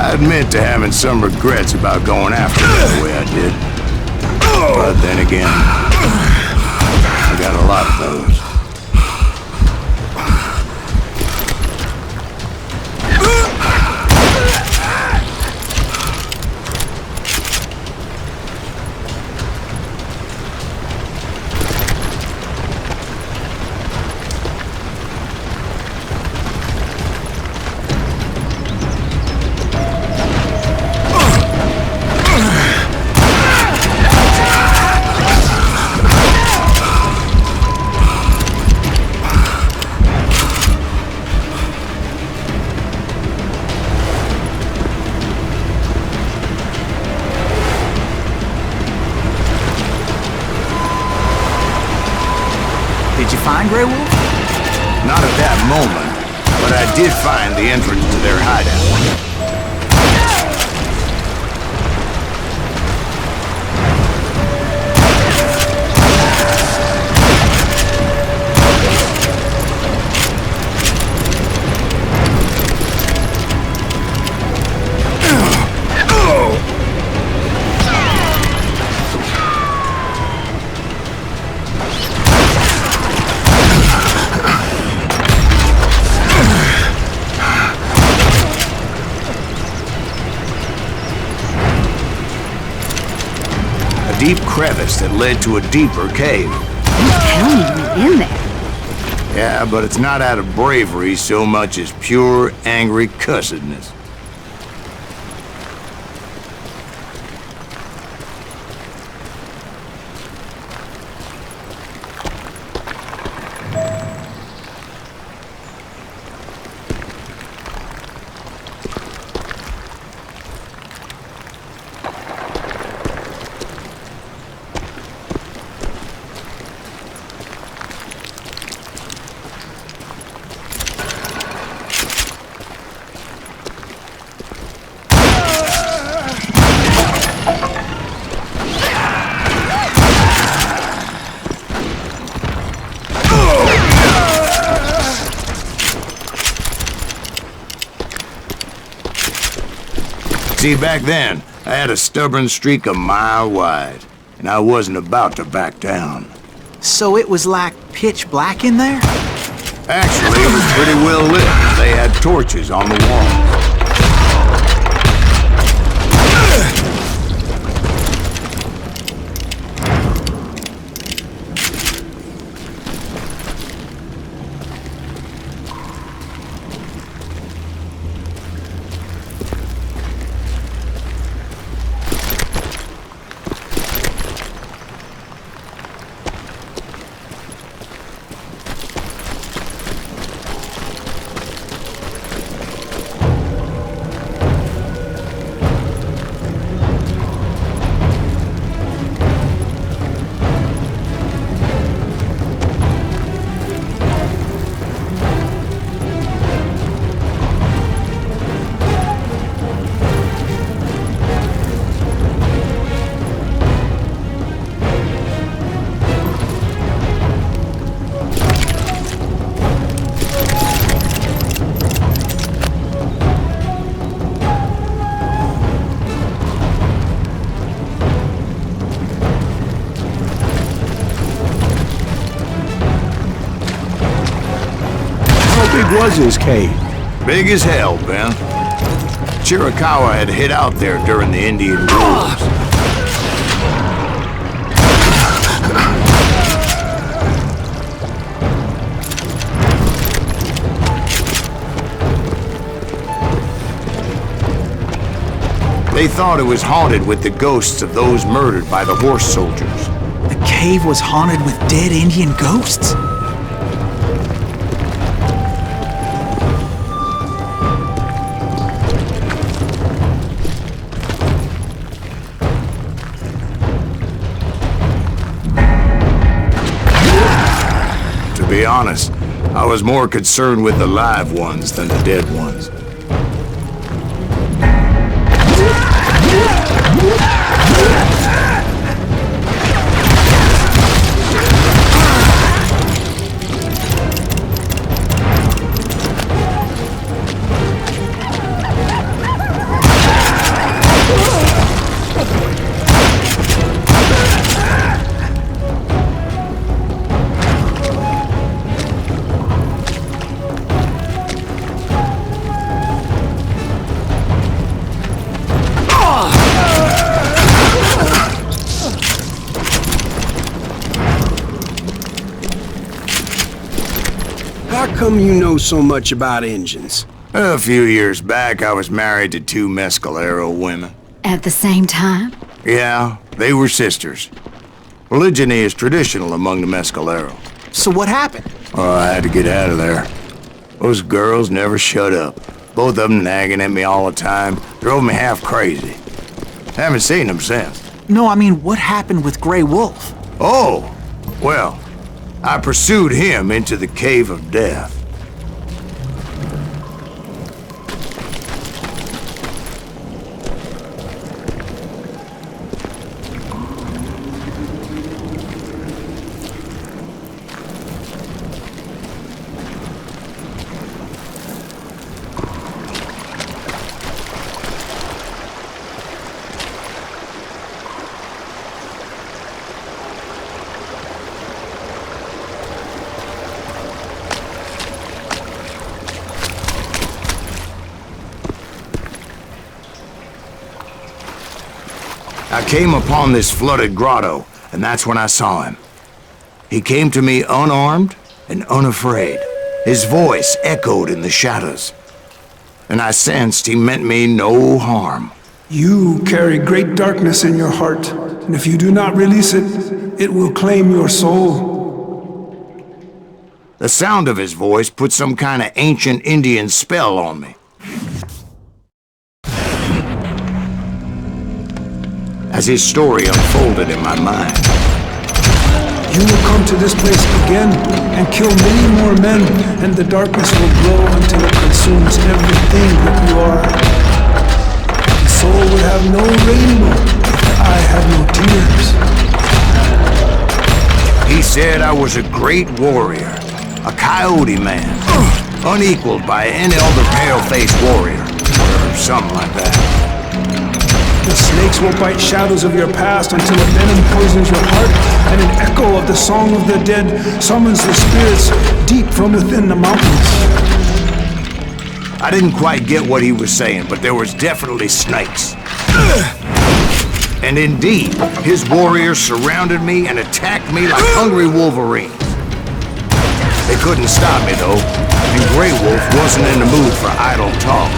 I admit to having some regrets about going after it the way I did. But then again, I got a lot of those. Did you find Grey Wolf? Not at that moment, but I did find the entrance to their hideout. Deep crevice that led to a deeper cave. Tell me you went in there. Yeah, but it's not out of bravery so much as pure, angry cussedness. See, back then, I had a stubborn streak a mile wide, and I wasn't about to back down. So it was like pitch black in there? Actually, it was pretty well lit. They had torches on the walls. Was his cave? Big as hell, Ben. Chiricahua had hid out there during the Indian Wars. They thought it was haunted with the ghosts of those murdered by the horse soldiers. The cave was haunted with dead Indian ghosts? To be honest, I was more concerned with the live ones than the dead ones. come you know so much about engines? A few years back, I was married to two Mescalero women. At the same time? Yeah, they were sisters. Polygyny is traditional among the Mescalero. So what happened? Oh, I had to get out of there. Those girls never shut up. Both of them nagging at me all the time. Drove me half crazy. Haven't seen them since. No, I mean, what happened with Grey Wolf? Oh, well, I pursued him into the Cave of Death. I came upon this flooded grotto, and that's when I saw him. He came to me unarmed and unafraid. His voice echoed in the shadows, and I sensed he meant me no harm. You carry great darkness in your heart, and if you do not release it, it will claim your soul. The sound of his voice put some kind of ancient Indian spell on me. As his story unfolded in my mind. You will come to this place again and kill many more men, and the darkness will grow until it consumes everything that you are. The soul will have no rainbow, the eye have no tears. He said I was a great warrior, a coyote man, unequaled by any other pale-faced warrior, or something like that. The snakes will bite shadows of your past until a venom poisons your heart, and an echo of the song of the dead summons the spirits deep from within the mountains. I didn't quite get what he was saying, but there was definitely snakes. And indeed, his warriors surrounded me and attacked me like hungry wolverines. They couldn't stop me, though, and Grey Wolf wasn't in the mood for idle talk.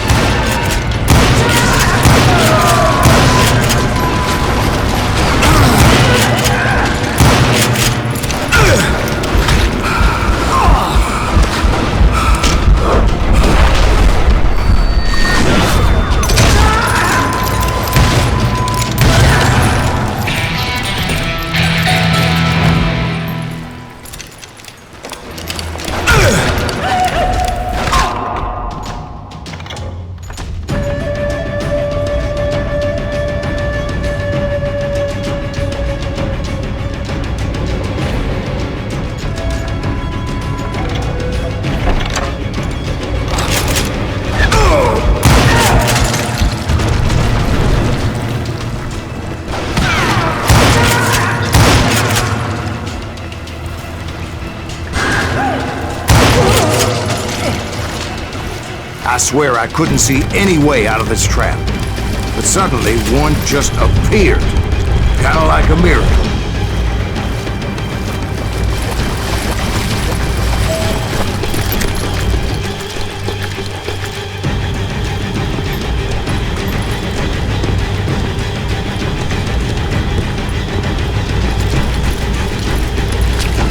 I swear I couldn't see any way out of this trap. But suddenly, one just appeared. Kind of like a miracle.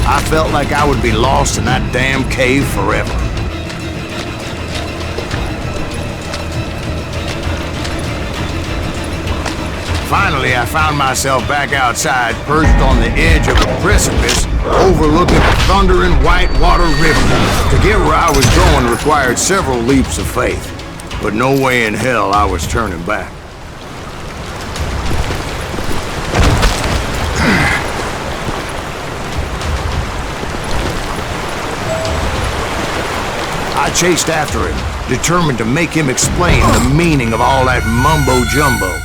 I felt like I would be lost in that damn cave forever. Finally, I found myself back outside, perched on the edge of a precipice, overlooking the thundering Whitewater River. To get where I was going required several leaps of faith, but no way in hell I was turning back. I chased after him, determined to make him explain the meaning of all that mumbo-jumbo.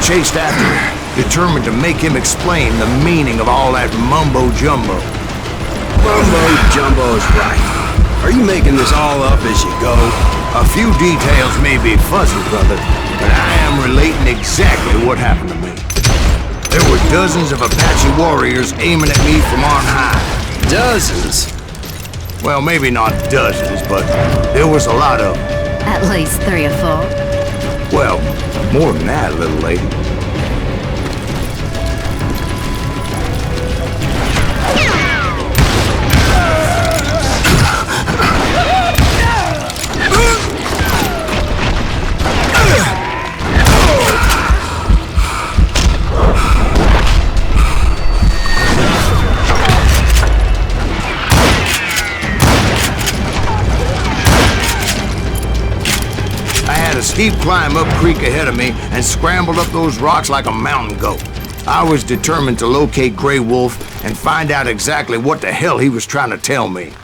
Chased after him, determined to make him explain the meaning of all that mumbo-jumbo. Mumbo Jumbo's right. Are you making this all up as you go? A few details may be fuzzy, brother, but I am relating exactly what happened to me. There were dozens of Apache warriors aiming at me from on high. Dozens? Well, maybe not dozens, but there was a lot of them. At least 3 or 4. Well, more than that, little lady. Steep climb up creek ahead of me and scrambled up those rocks like a mountain goat. I was determined to locate Grey Wolf and find out exactly what the hell he was trying to tell me.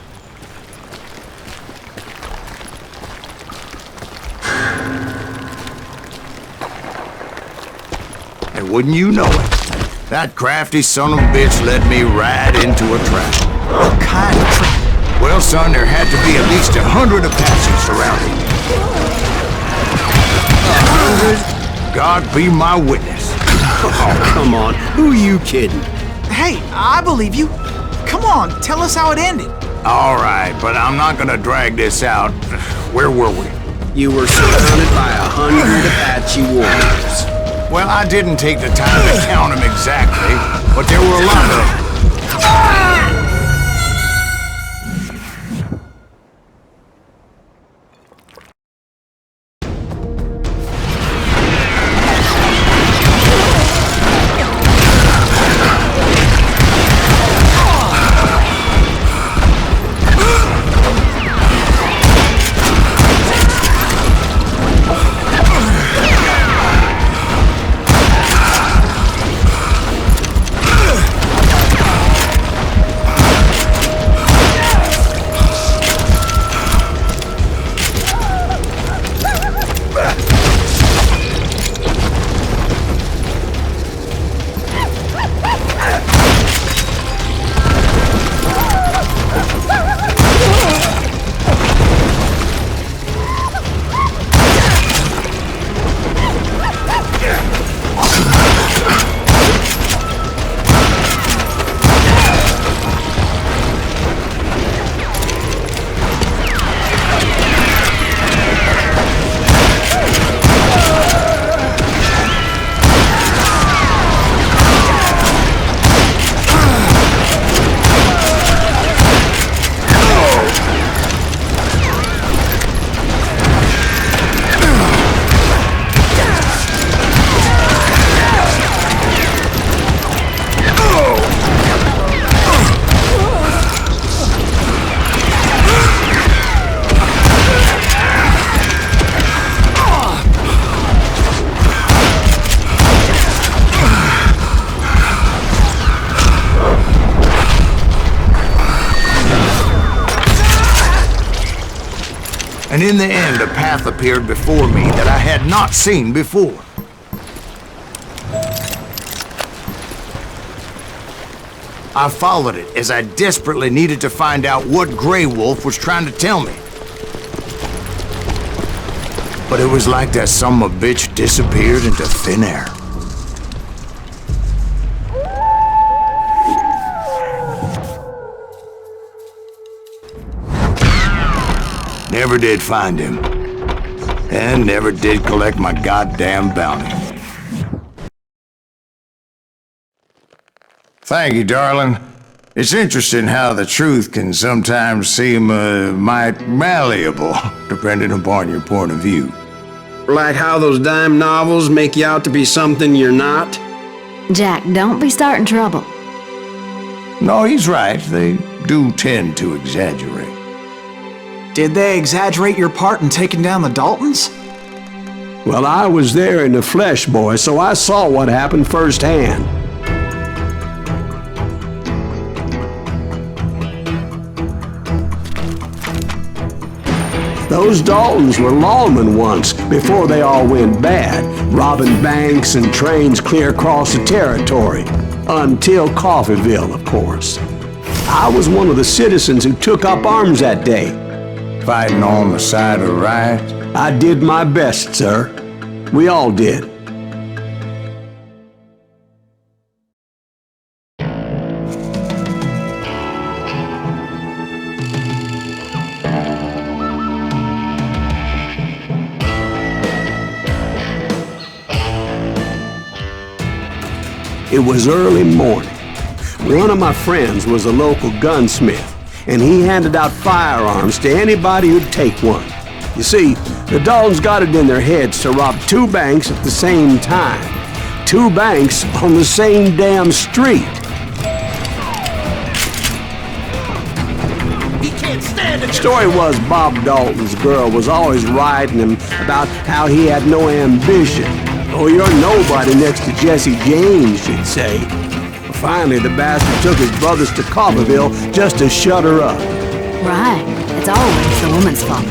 And wouldn't you know it, that crafty son of a bitch led me right into a trap. What kind of trap? Well, son, there had to be at least 100 Apaches surrounding me. 100? God be my witness. Oh, come on. Who are you kidding? Hey, I believe you. Come on, tell us how it ended. All right, but I'm not gonna drag this out. Where were we? You were surrounded by 100 Apache warriors. Well, I didn't take the time to count them exactly, but there were a lot of them. And in the end, a path appeared before me that I had not seen before. I followed it as I desperately needed to find out what Grey Wolf was trying to tell me. But it was like that son of a bitch disappeared into thin air. Never did find him. And never did collect my goddamn bounty. Thank you, darling. It's interesting how the truth can sometimes seem, might malleable, depending upon your point of view. Like how those dime novels make you out to be something you're not? Jack, don't be starting trouble. No, he's right. They do tend to exaggerate. Did they exaggerate your part in taking down the Daltons? Well, I was there in the flesh, boy, so I saw what happened firsthand. Those Daltons were lawmen once, before they all went bad, robbing banks and trains clear across the territory. Until Coffeeville, of course. I was one of the citizens who took up arms that day. Fighting on the side of right? I did my best, sir. We all did. It was early morning. One of my friends was a local gunsmith, and he handed out firearms to anybody who'd take one. You see, the Daltons got it in their heads to rob 2 banks at the same time. 2 banks on the same damn street. The story was Bob Dalton's girl was always riding him about how he had no ambition. Oh, you're nobody next to Jesse James, she'd say. Finally, the bastard took his brothers to Coffeyville just to shut her up. Right. It's always the woman's fault.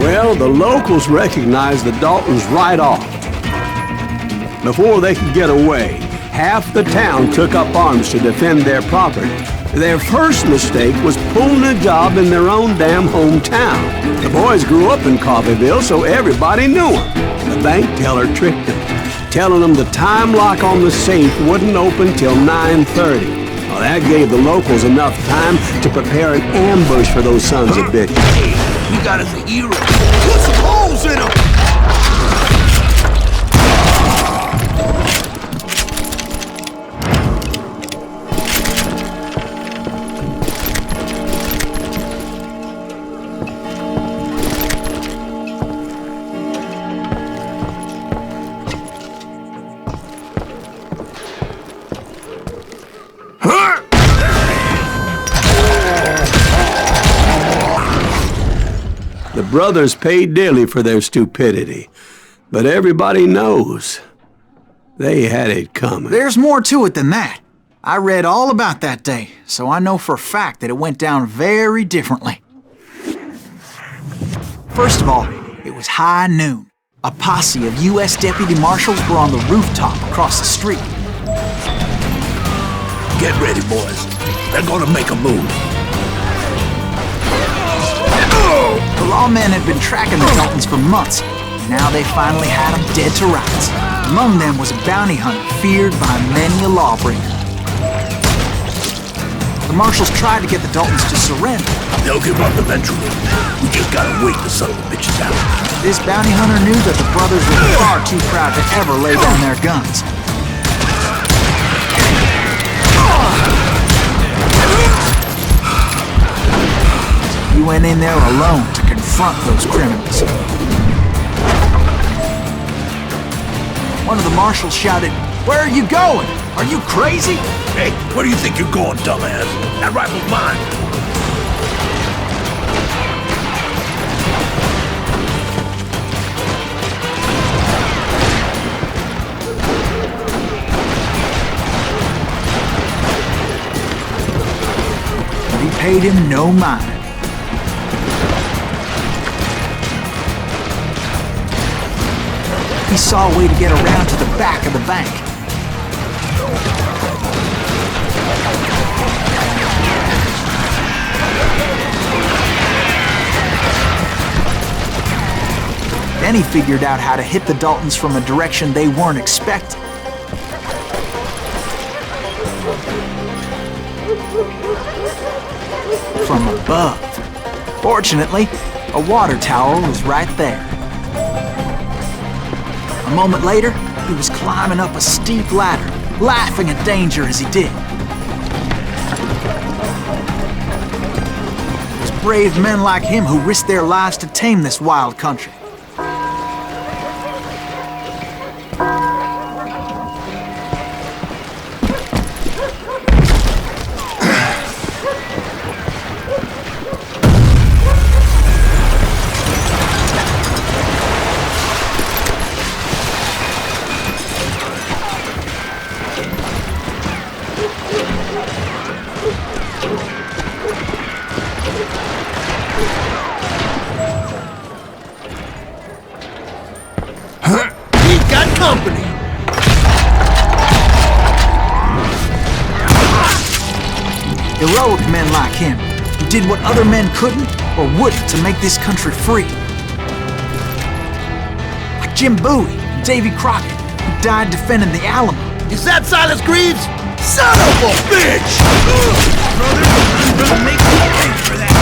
Well, the locals recognized the Daltons right off. Before they could get away, half the town took up arms to defend their property. Their first mistake was pulling a job in their own damn hometown. The boys grew up in Coffeyville, so everybody knew them. The bank teller tricked them, telling them the time lock on the safe wouldn't open till 9:30. Well, that gave the locals enough time to prepare an ambush for those sons of bitches. We got us a hero. Put some holes in him! The brothers paid dearly for their stupidity, but everybody knows they had it coming. There's more to it than that. I read all about that day, so I know for a fact that it went down very differently. First of all, it was high noon. A posse of U.S. deputy marshals were on the rooftop across the street. Get ready, boys. They're gonna make a move. The lawmen had been tracking the Daltons for months. Now they finally had them dead to rights. Among them was a bounty hunter feared by many a lawbreaker. The marshals tried to get the Daltons to surrender. They'll give up eventually. We just gotta wait to settle the bitches out. This bounty hunter knew that the brothers were far too proud to ever lay down their guns. He went in there alone to confront those criminals. One of the marshals shouted, "Where are you going? Are you crazy?" Hey, where do you think you're going, dumbass? That rifle's mine. But he paid him no mind. He saw a way to get around to the back of the bank. Then he figured out how to hit the Daltons from a direction they weren't expecting. From above. Fortunately, a water tower was right there. A moment later, he was climbing up a steep ladder, laughing at danger as he did. It was brave men like him who risked their lives to tame this wild country. We've got company. Heroic men like him, who did what other men couldn't or wouldn't to make this country free. Like Jim Bowie and Davy Crockett, who died defending the Alamo. Is that Silas Greaves? Son of a bitch! Brother, I'm gonna make you pay for that.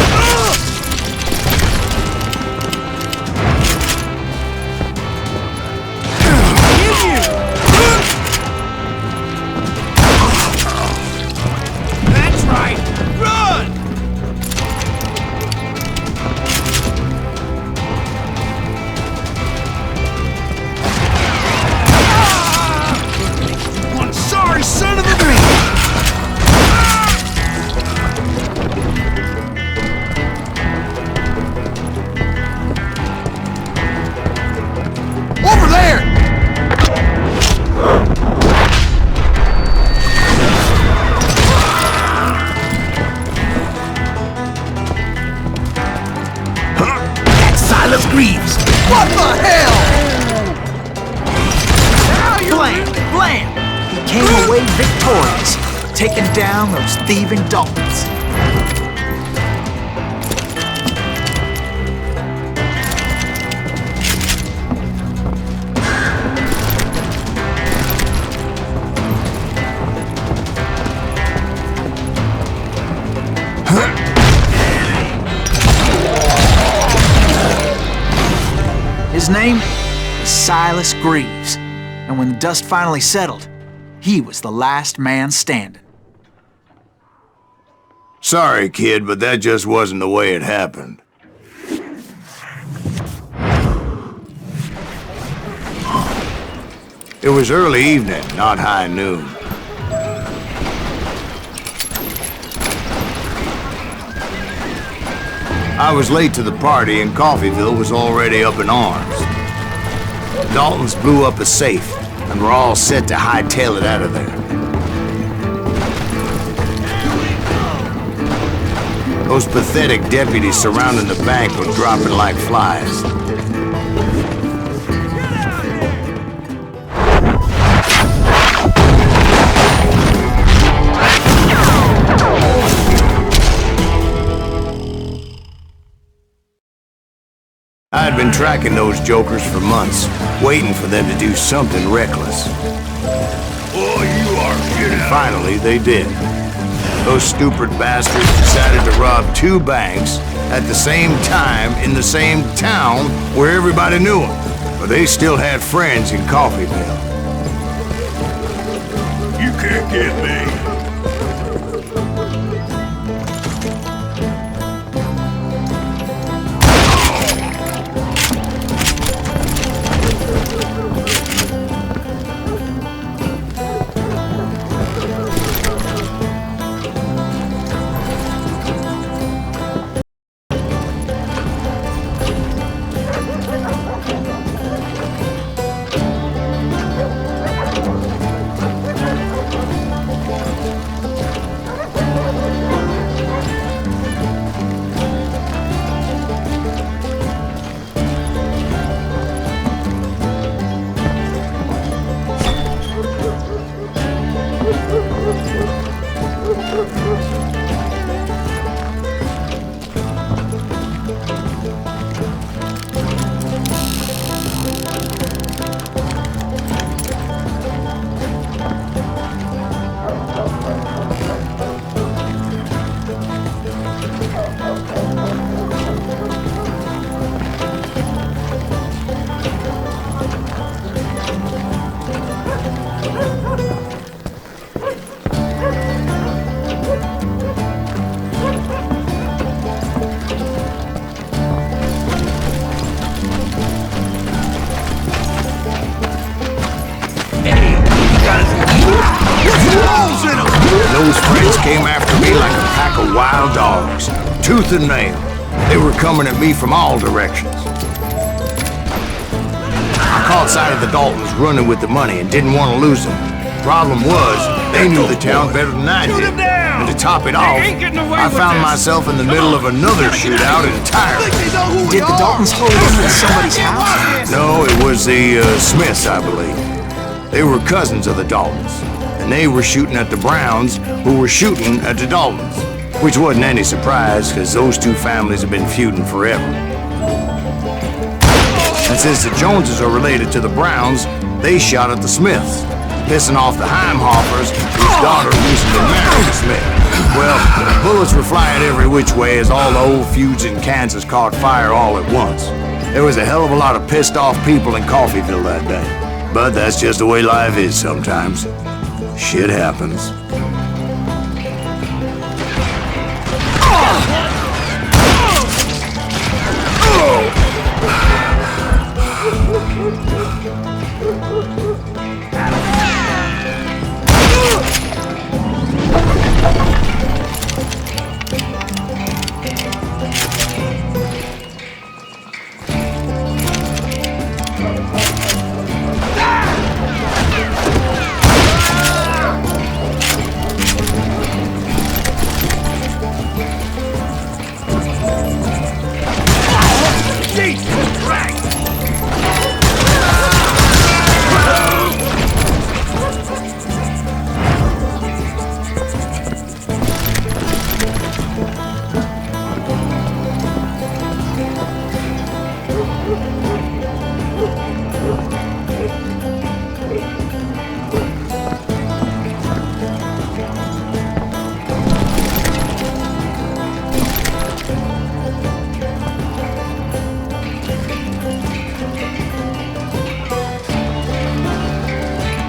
That's right! Run! One sorry son of a bitch! Over there! That's Silas Greaves! What the hell? Now you're blam, blam! He came away victorious, taking down those thieving Daltons. His name was Silas Greaves, and when the dust finally settled, he was the last man standing. Sorry, kid, but that just wasn't the way it happened. It was early evening, not high noon. I was late to the party and Coffeyville was already up in arms. The Daltons blew up a safe and were all set to hightail it out of there. Those pathetic deputies surrounding the bank were dropping like flies. I had been tracking those jokers for months, waiting for them to do something reckless. Oh, you are kidding. Finally, they did. Those stupid bastards decided to rob two banks at the same time in the same town where everybody knew them. But they still had friends in Coffeyville. You can't get me. Those friends came after me like a pack of wild dogs, tooth and nail. They were coming at me from all directions. I caught sight of the Daltons running with the money and didn't want to lose them. Problem was, they knew the town better than I did. And to top it off, I found myself in the middle of another shootout entirely. Did the Daltons hold in at somebody's house? No, it was the Smiths, I believe. They were cousins of the Daltons, and they were shooting at the Browns, who were shooting at the Daltons. Which wasn't any surprise, because those two families have been feuding forever. And since the Joneses are related to the Browns, they shot at the Smiths, pissing off the Heimhoffers, whose daughter recently married a Smith. Well, bullets were flying every which way as all the old feuds in Kansas caught fire all at once. There was a hell of a lot of pissed off people in Coffeyville that day. But that's just the way life is sometimes. Shit happens.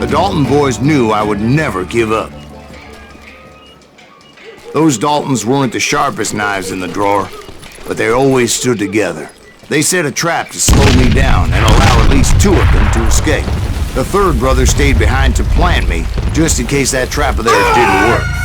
The Dalton boys knew I would never give up. Those Daltons weren't the sharpest knives in the drawer, but they always stood together. They set a trap to slow me down and allow at least two of them to escape. The third brother stayed behind to plant me, just in case that trap of theirs didn't work.